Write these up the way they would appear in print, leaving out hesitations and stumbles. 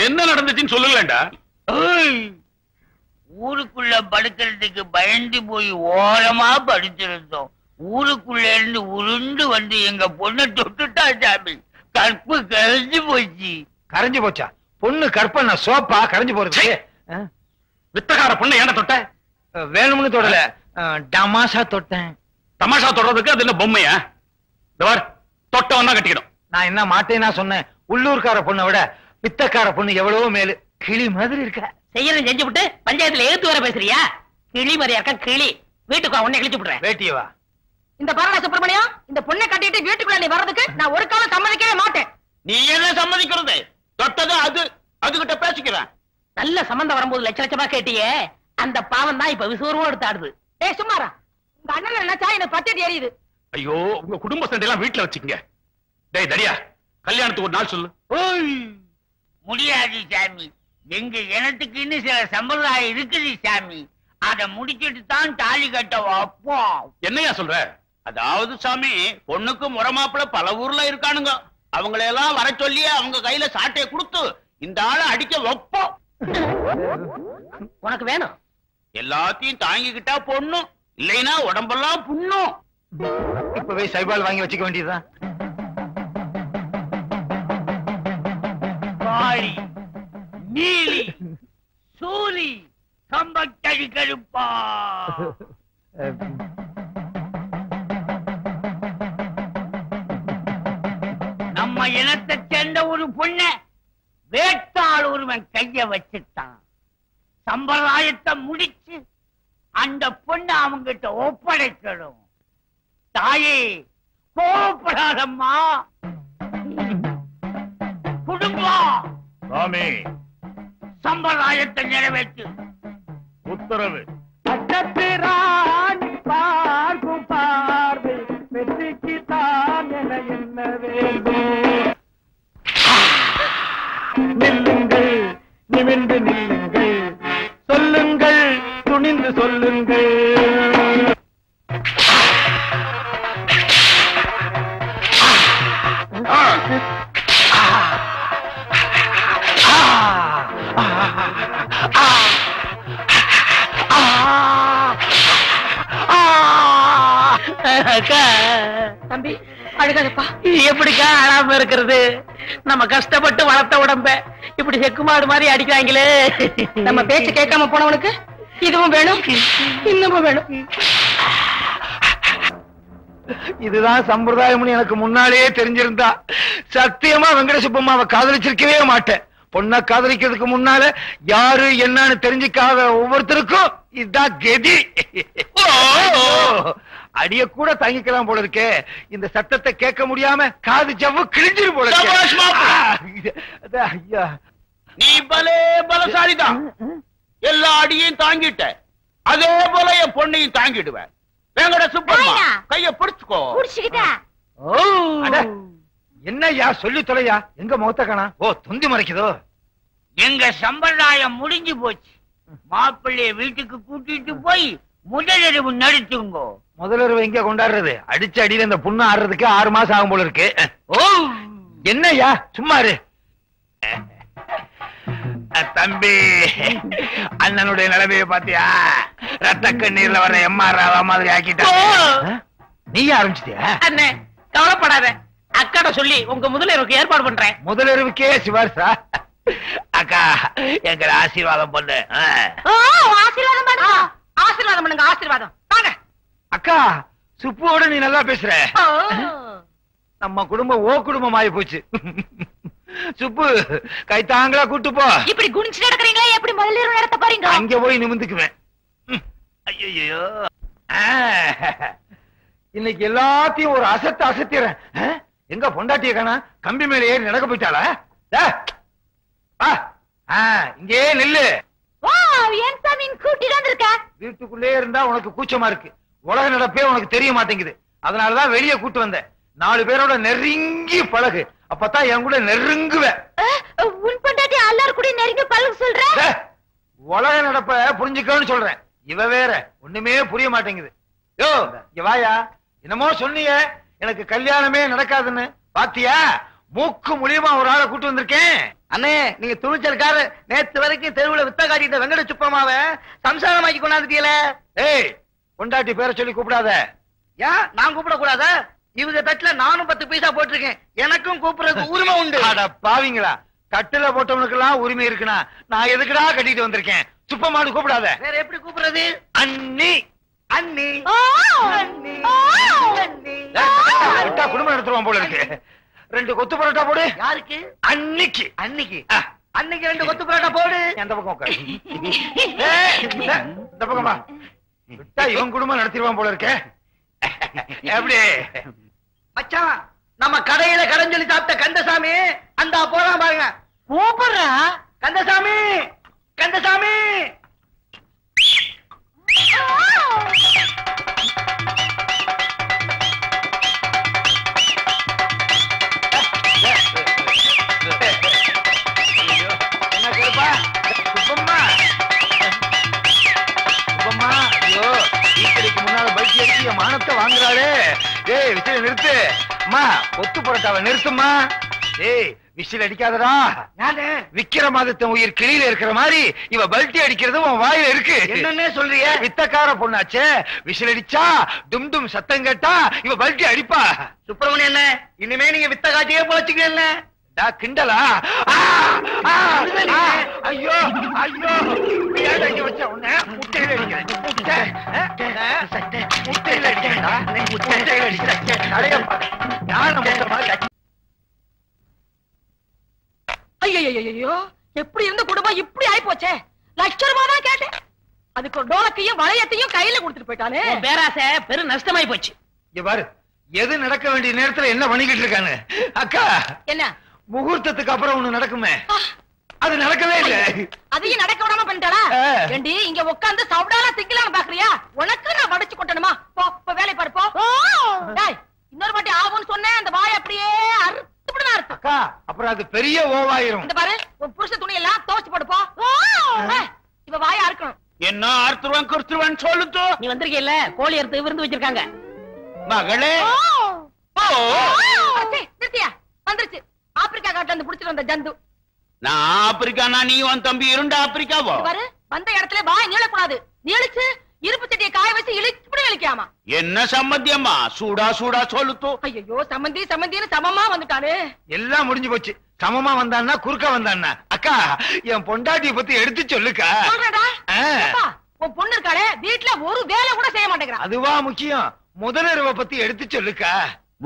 என்ன நடந்துச்சுன்னு சொல்லுங்களேண்டா. ஊருக்குள்ள படுக்கிறதுக்கு பயந்து போய் ஓரமா படுத்திருந்தோம். ஊருக்குள்ள இருந்து உருண்டு வந்து எங்க பொண்ணை தொட்டுட்டா சாமி. கற்பு கரைஞ்சு போச்சு. கரைஞ்சு போச்சா? பொண்ணு கற்பனை சோப்பா கரைஞ்சு போறது? வித்தகார பொண்ணு ஏன தொட்ட? வேணும்னு தொடல, டமாஷா தொட்டேன். தமாஷா தொடறதுக்கு அது என்ன பொம்மையா? தொட்டவன் தான் கட்டிக்கணும். நான் என்ன மாட்டேன்னா சொன்னேன். உள்ளூர்கார பொண்ணை விட பித்தக்கார பொண்ணு எவ்வளவோ மேலு. கிளி மாதிரி இருக்க. செய்யறது செஞ்சு விட்டு பஞ்சாயத்துல ஏத்து வர பேசுறியா? கிளி மாதிரியா இருக்க கிளி. வீட்டுக்கு உன்னை கிழிச்சு விடுறேன். வேட்டியவா? இந்த பாரா சுப்பிரமணியம், இந்த பொண்ணை கட்டிட்டு வீட்டுக்குள்ள நீ வர்றதுக்கு நான் ஒரு காலம் சம்மதிக்கவே மாட்டேன். நீ என்ன சம்மதிக்கிறது? தொட்டது அதுகிட்ட பேசிக்கிறேன். நல்ல சம்பந்தம் வரும்போது லட்ச லட்சமா கேட்டியே, அந்த பாவம் தான் இப்ப விசுவரமா எடுத்து ஆடுது. ஏய் சும்மாரா, உங்க அண்ணன் நினைச்சா எனக்கு பச்சடி எரியுது. ஐயோ, உங்க குடும்ப சண்டை எல்லாம் வீட்டுல வச்சுக்கங்க. டேய் தடியா, கல்யாணத்துக்கு ஒரு நாள் சொல்லு. முடியாது சாமி. எங்க இனத்துக்குன்னு சில சம்பிரதாயம் இருக்குது சாமி. அத முடிச்சிட்டு தான் தாலி கட்ட வைப்போம். என்னையா சொல்ற? அதாவது சாமி, பொண்ணுக்கு முறமாப்பிள்ள பல ஊர்ல இருக்கானுங்க. அவங்களையெல்லாம் வர சொல்லி அவங்க கையில சாட்டையை கொடுத்து இந்த ஆளை அடிக்க வைப்போம். உனக்கு வேணும்? எல்லாத்தையும் தாங்கிக்கிட்டா பொண்ணு, இல்லைன்னா உடம்பெல்லாம் புண்ணும். இப்பவே சைபால் வாங்கி வச்சுக்க வேண்டியதுதான். காளி, நீலி, சூலி, கம்பக்கழி கருப்பா. நம்ம இனத்தை சேர்ந்த ஒரு பொண்ண வேட்டாள் ஒருவன் கைய வச்சுட்டான். சம்பிரதாயத்தை முடிச்சு அந்த பொண்ணை அவங்கிட்ட ஒப்படைக்கணும். தாயே கோபப்படாதம்மா. குடும்பம் சாமி, சம்பிரதாயத்தை நிறைவேற்று. உத்தரவு. பார்க்கும் பார்வை வெற்றிக்கு தான் என என்ன வேண்டும். நில்லுங்கள், நிமிர்ந்து நில்லுங்கள், சொல்லுங்கள், துணிந்து சொல்லுங்கள். தம்பி அழுகாதப்பா. எப்படிக்கா அழாம இருக்கிறது? நம்ம கஷ்டப்பட்டு வளர்த்த உடம்ப இப்படி செக்குமாடு மாதிரி அடிக்கிறாங்களே. நம்ம பேச்சு கேட்காம போனவனுக்கு இதுவும் வேணும், இன்னமும் வேணும். இதுதான் சம்பிரதாயம்னு எனக்கு முன்னாலேயே தெரிஞ்சிருந்தா சத்தியமா வெங்கடசுப்பம்மாவை காதலிச்சிருக்கவே மாட்டேன். பொண்ணை காதலிக்கிறதுக்கு முன்னால யாரு என்னன்னு தெரிஞ்சுக்காத ஒவ்வொருத்தருக்கும் இதுதான் கதி. அடிய கூட தாங்கிக்கலாம் போல இருக்கே. இந்த சத்தத்தை கேட்க முடியாம காது ஜவ்வு கிழிஞ்சிரு போல இருக்கு. ஐயா, நீ பலே பலசாலிதான். எல்லா அடியையும் தாங்கிட்ட, அதே போல என் பொண்ணையும் தாங்கிடுவேன். வெங்கட சுப்பம்மா கைய பிடிச்சுக்கோ. என்னய்யா சொல்லி தொலையா? எங்க முகத்த காணா? ஓ, தொந்தி மறைக்குதோ? எங்க சம்பிரதாயம் முடிஞ்சு போச்சு. மாப்பிள்ளைய வீட்டுக்கு கூட்டிட்டு போய் முதலிரவு நடத்துங்கோ. முதலிரவு எங்க கொண்டாடுறது? அடிச்ச அடியில இந்த புண்ணு ஆடுறதுக்கு 6 மாசம் ஆகும் போல இருக்கு. ஓ, என்னய்யா சும்மா இரு. தம்பி, அண்ணனுடைய நிலைமையை பாத்தியா? ரத்த கண்ணீர்ல வர எம்ஆர் மாதிரி ஆக்கிட்டா. நீ ஆரம்பிச்சிட்டியா? அண்ணே கவலைப்படாத, அக்காட சொல்லி உங்க முதலிரவுக்கு ஏற்பாடு பண்றேன். முதலிரவுக்கே சிவாசா? அக்கா, எங்களை ஆசீர்வாதம் பண்ணு. ஆசீர்வாதம் பண்ணுங்க, ஆசீர்வாதம் பண்ணுங்க, ஆசீர்வாதம். வாங்க அக்கா, சுப்புவோட நீ நல்லா பேசுற. நம்ம குடும்பம் ஓ குடும்பம் ஆகி போச்சு. சுப்பு, கைத்தாங்களா கூட்டு போ. இப்படி குனிச்சு நடக்கிறீங்களா? எப்படி முதல்ல நடத்த பாருங்க. அங்க போய் நிமிந்துக்குவேன். ஐயோ, இன்னைக்கு எல்லாத்தையும் ஒரு அசத்து அசத்திறேன். எங்க பொண்டாட்டிய காணா? கம்பி மேல ஏறி நடக்க போயிட்டாளா? இங்கே நில்லு. வீட்டுக்குள்ளே இருந்தா உனக்கு கூச்சமா இருக்கு. உலக நடப்பே உனக்கு தெரிய மாட்டேங்குது. அதனாலதான் வெளியே கூட்டு வந்தேன். 4 பேரோட நெருங்கி பழகு, அப்பதான் என் கூட நெருங்குவேன். உன் பொண்டாட்டி எல்லாரும் கூட நெருங்கி பழகு சொல்ற. உலக நடப்ப புரிஞ்சுக்கணும்னு சொல்றேன். இவ வேற ஒண்ணுமே புரிய மாட்டேங்குது. யோ இங்க வாயா, என்னமோ சொன்னீங்க எனக்கு கல்யாணமே நடக்காதுன்னு, பாத்தியா? மூக்கு மூலியமா ஒரு ஆளை கூட்டு வந்திருக்கேன். அண்ணே நீங்க துணிச்சல்கார. நேத்து வரைக்கும் தெருவுல வித்த காட்டிட்ட வெங்கட சுப்பமாவ சம்சாரமாக்கி கொண்டாந்துட்டீல. ஏய் பொண்டாட்டி பேரை சொல்லி கூப்பிடாத. ஏன் நான் கூப்பிட கூடாதா? இவங்க தட்டுல நானும் 10 பைசா போட்டிருக்கேன், எனக்கும் கூப்பிடுறதுக்கு உரிமை உண்டு. அட பாவிங்களா, கட்டுல போட்டவனுக்கு எல்லாம் உரிமை இருக்குனா நான் எதுக்குடா கட்டிட்டு வந்திருக்கேன்? சுப்பமானு கூப்பிடாத. வேற எப்படி கூப்பிடுறது? அண்ணி அண்ணி அண்ணி அண்ணி. விட்டா குடும்பம் நடத்துவான் போல இருக்கு. 2 கொத்து பரோட்டா போடு. யாருக்கு? அன்னிக்கு. அன்னிக்கு அன்னைக்கு 2 கொத்து பரோட்டா போடு. அந்த பக்கம் உட்காரு. இந்த பக்கமா விட்டா இவன் குடும்பம் நடத்திடுவான் போல இருக்க. எப்படி மச்சான், நம்ம கடையில கடன் சொல்லி சாப்பிட்ட கந்தசாமி அந்த போறான் பாருங்க. கூப்பிடுறா கந்தசாமி, கந்தசாமி. என்ன கேப்பா? சுப்பம்மா சுப்பம்மா, ஐயோ ஈக்கடிக்கு முன்னால பல்கி அடிச்சு என் மானத்தை வாங்குறாளே. டேய் விசில நிறுத்து. அம்மா ஒத்து புரட்டாவ நிறுத்துமா. டேய் விசில் அடிக்காதடா. விக்கிரமாதித்தன் உயிர் கிளியில இருக்கிற மாதிரி இவ பல்ட்டி அடிக்கிறது உன் வாயில இருக்கு. என்னன்னே சொல்றிய? வித்தக்கார பொண்ணாச்சே, விசில் அடிச்சா டும் டும் சத்தம் கேட்டா இவ பல்ட்டி அடிப்பா. சுப்பிரமணியம் என்ன, இனிமே நீங்க வித்த காட்டியே போச்சுக்கல. கிண்டலா? ஐயோ ஐயோ, அடிக்க வச்ச உன்னை முட்டையில அடிக்கிறேன். முட்டையில அடிக்கிறேன்டா, முட்டையில அடிக்கிறேன். அடைய யார் முட்டை மாதிரி. ஐயோ எப்படி இருந்த குடும்பம் இப்படி ஆயி போச்சே. லட்சம் ரூபாய் தான் கேட்டேன், அதுக்கு ஒரு டோலக்கையும் வளையத்தையும் கையில கொடுத்துட்டு போயிட்டானே. பேராசை பெரும் நஷ்டமாயி போச்சு. இங்க பாரு, எது நடக்க வேண்டிய நேரத்துல என்ன பண்ணிக்கிட்டு இருக்காங்க. அக்கா என்ன முகூர்த்தத்துக்கு அப்புறம் ஒண்ணு நடக்குமே, அது நடக்கவே இல்ல. அதையும் நடக்க விடாம பண்ணிட்டாளா? ஏண்டி இங்க உட்கார்ந்து சவுடாலா திங்கலான்னு பாக்குறியா? உனக்கு நான் வடிச்சு கொட்டணுமா? போ போ வேலை பாரு போ. டேய் இன்னொரு வாட்டி ஆகும்னு சொன்னேன், அந்த வாய் அப்படியே அறுத்துடுனா அறுத்து. அக்கா அப்புறம் அது பெரிய ஓவாயிரும். இந்த பாரு உன் புருஷ துணி எல்லாம் துவைச்சு போடு போ. இவ வாயை அறுக்கணும். என்ன அறுத்துருவான் குறுத்துருவான் சொல்லுத்து. நீ வந்திருக்கீல்ல, கோழி அறுத்து விருந்து வச்சிருக்காங்க. மகளே நிறுத்தியா? வந்துருச்சு ஆப்பிரிக்கா காட்டுல இருந்து புடிச்சிட்டு வந்த ஜந்து. நான் ஆப்பிரிக்கானா நீ உன் தம்பி இரண்டு ஆப்பிரிக்காவோ? பாரு வந்த இடத்துல வாய் நீளக்கூடாது, நீளிச்சு இருப்பு சட்டியை காய வச்சு இழுச்சுப்படி இழுக்காமா. என்ன சம்மந்தியம்மா? சூடா சூடா சொல்லுத்து. ஐயோ சம்மந்தி சம்மந்தின்னு சமமா வந்துட்டானே. எல்லாம் முடிஞ்சு போச்சு. சமமா வந்தான்னா குறுக்க வந்தான்னா. அக்கா என் பொண்டாட்டிய பத்தி எடுத்து சொல்லுக்கா. சொல்றடா. உன் பொண்ணு இருக்காளே வீட்டுல ஒரு வேலை கூட செய்ய மாட்டேங்கிறா. அதுவா முக்கியம்? முதலருவ பத்தி எடுத்து சொல்லுக்கா.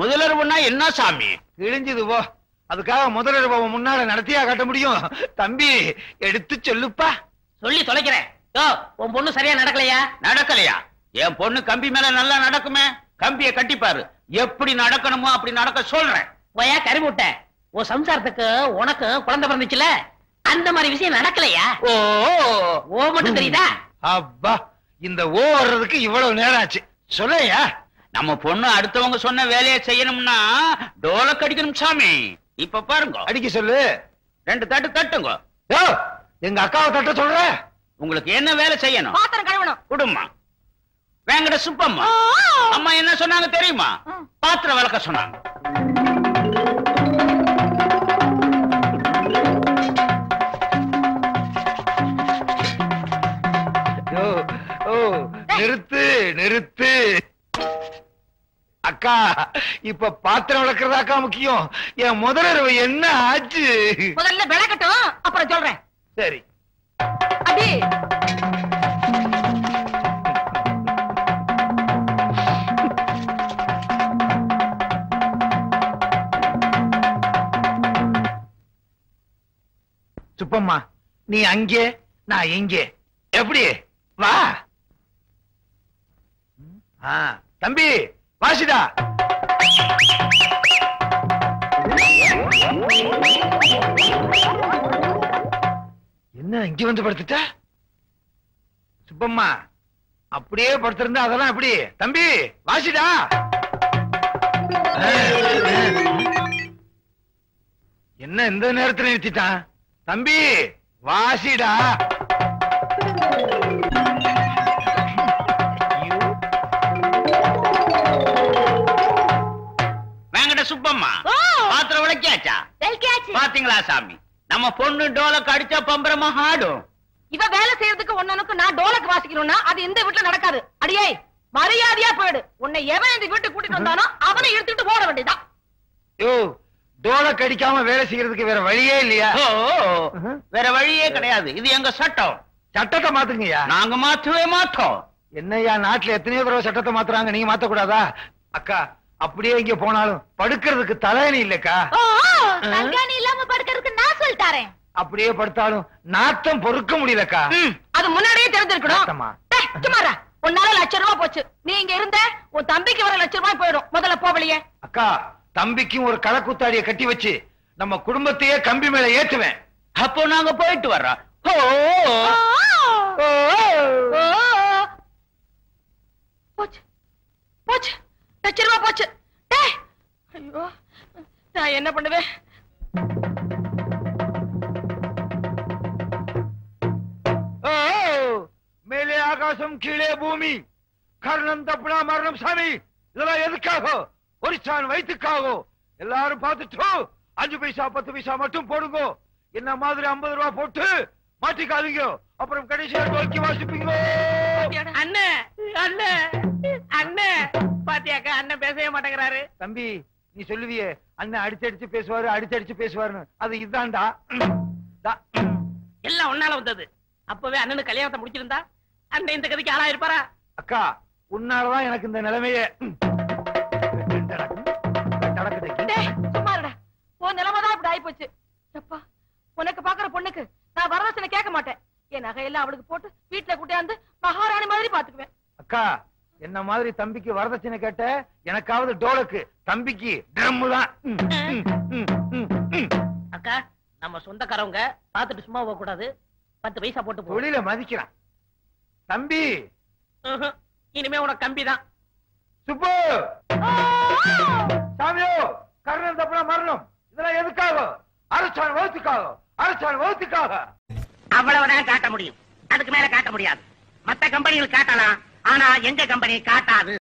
முதலருவனா என்ன சாமி? கிழிஞ்சது போ. அதுக்காக முதலருவ முன்னால நடத்தியா காட்ட முடியும்? தம்பி எடுத்து சொல்லுப்பா. சொல்லி தொலைக்கிறேன். உன் பொண்ணு சரியா நடக்கலையா? நடக்கலையா? என் பொண்ணு கம்பி மேல நல்லா நடக்குமே. கம்பியை கட்டிப்பாரு, எப்படி நடக்கணுமோ அப்படி நடக்க சொல்றேன். போயா கறிமுட்ட. உன் சம்சாரத்துக்கு உனக்கு குழந்தை பிறந்துச்சுல, அந்த மாதிரி விஷயம் நடக்கலையா? ஓ ஓ மட்டும் தெரியுதா? அப்பா இந்த ஓ வர்றதுக்கு இவ்வளவு நேரம் ஆச்சு. சொல்லையா? நம்ம பொண்ணு அடுத்தவங்க சொன்ன வேலையை செய்யணும்னா டோலக் அடிக்கணும் சாமி. இப்ப பாருங்க, அடிக்க சொல்லு. 2 தட்டு தட்டுங்க. எங்க அக்காவை தட்ட சொல்ற. உங்களுக்கு என்ன வேலை செய்யணும்? பாத்திரம் கழுவணும். குடும்பமா வேங்கட சுப்பம்மா அம்மா என்ன சொன்னாங்க தெரியுமா? பாத்திரம் விளக்க சொன்னாங்க. நிறுத்து நிறுத்து. அக்கா இப்ப பாத்திரம் விளக்குறதாக்கா முக்கியம். என் முதலரவு என்ன ஆச்சு? முதல்ல விளக்கட்டும், அப்புறம் சொல்றேன். சரி. அடி சுப்பம்மா நீ அங்கே நான் எங்கே, எப்படி? வா. தம்பி வாசிதா. என்ன இங்க வந்து படுத்துட்ட? சுப்பம்மா அப்படியே படுத்திருந்தா அதெல்லாம் எப்படி? தம்பி வாசிடா. என்ன இந்த நேரத்துல நிறுத்திட்டான்? தம்பி வாசிடா. சுப்பம்மா பாத்திரம் விளக்கியாச்சா? பாத்தீங்களா சாமி, நம்ம பொண்ணு டோலக்கு அடிச்சா பம்பரமா ஆடும். இவ வேலை செய்யறதுக்கு ஒன்னனுக்கு நான் டோலக்கு வாசிக்கணும்னா அது இந்த வீட்டுல நடக்காது. அடியே மரியாதையா போயிடு. உன்னை எவன் இந்த வீட்டுக்கு கூட்டிட்டு வந்தானோ அவனை எடுத்துட்டு போட வேண்டியதான். யோ, டோலக்கு அடிக்காம வேலை செய்யறதுக்கு வேற வழியே இல்லையா? வேற வழியே கிடையாது. இது எங்க சட்டம். சட்டத்தை மாத்துங்கய்யா. நாங்க மாற்றவே மாட்டோம். என்னய்யா, நாட்டுல எத்தனையோ தடவை சட்டத்தை மாத்துறாங்க, நீங்க மாத்த கூடாதா? அக்கா, அப்படியே இங்க போனாலும் படுக்கிறதுக்கு தலையணி இல்லக்கா. தலகாணி இல்லாம படுக்கிறதுக்கு நான் சொல்லிட்டாரேன். அப்படியே படுத்தாலும் நாத்தம் பொறுக்க முடியலக்கா. அது முன்னாடியே தெரிஞ்சிருக்கணும். சுமாரா, உன்னால ₹1,00,000 போச்சு. நீ இங்க இருந்த உன் தம்பிக்கு வர ₹1,00,000 போயிடும். முதல்ல போவலையே. அக்கா, தம்பிக்கும் ஒரு களக்குத்தாடியை கட்டி வச்சு நம்ம குடும்பத்தையே கம்பி மேல ஏத்துவேன். அப்போ நாங்க போயிட்டு வர்றோம். போச்சு போச்சு, ₹1,00,000 போச்சு. ஐயோ, நான் என்ன பண்ணுவேன்? மேலே ஆகாசம், கீழே பூமி, கர்ணம் தப்புனா மரணம். சாமி, இதெல்லாம் எதுக்காக? ஒரு சான் வயிற்றுக்காக. எல்லாரும் பார்த்துட்டு 5 பைசா 10 பைசா மட்டும் போடுங்க. என்ன மாதிரி ₹50 போட்டு மாட்டிக்காதீங்க. அப்புறம் கடைசியா நோக்கி வாசிப்பீங்க. அண்ணே அண்ணே அண்ணே, பாத்தியாக்கா அண்ணன் பேசவே மாட்டேங்கிறாரு. தம்பி, நீ சொல்லுவியே அண்ணன் அடிச்சடிச்சு பேசுவாரு, அடிச்சடிச்சு பேசுவாருன்னு, அது இதுதான்டா. எல்லாம் உன்னால வந்தது. அப்பவே அண்ணனு கல்யாணத்தை முடிச்சிருந்தா அண்ணன் இந்த கதைக்கு ஆளா இருப்பாரா? அக்கா, உன்னாலதான் எனக்கு இந்த நிலைமையே. சும்மாடா, உன் நிலைமைதான் இப்படி ஆயி போச்சு. அப்பா, உனக்கு பாக்குற பொண்ணுக்கு நான் வரதட்சணை கேட்க மாட்டேன். என் நகையெல்லாம் அவளுக்கு போட்டு வீட்டுல கூட்டியாந்து மகாராணி மாதிரி பாத்துக்குவேன். அக்கா, என்ன மாதிரி தம்பிக்கு வரதட்சணை கேட்ட, எனக்காவது டோலக்கு, தம்பிக்கு ட்ரம் தான். அக்கா, நம்ம சொந்தக்காரவங்க பாத்துட்டு சும்மா போக கூடாது. 10 பைசா போட்டு போ. தொழில மதிக்கிறான் தம்பி. இனிமே உனக்கு கம்பி தான். சுப்பு, சாமியோ, கர்ணன் தப்புனா மரணம். இதெல்லாம் எதுக்காக? அரசாணை வகுத்துக்காக, அரசாணை வகுத்துக்காக. அவ்வளவுதான் காட்ட முடியும். அதுக்கு மேல காட்ட முடியாது. மத்த கம்பெனிகள் காட்டலாம், ஆனா எங்க கம்பெனி காட்டாது.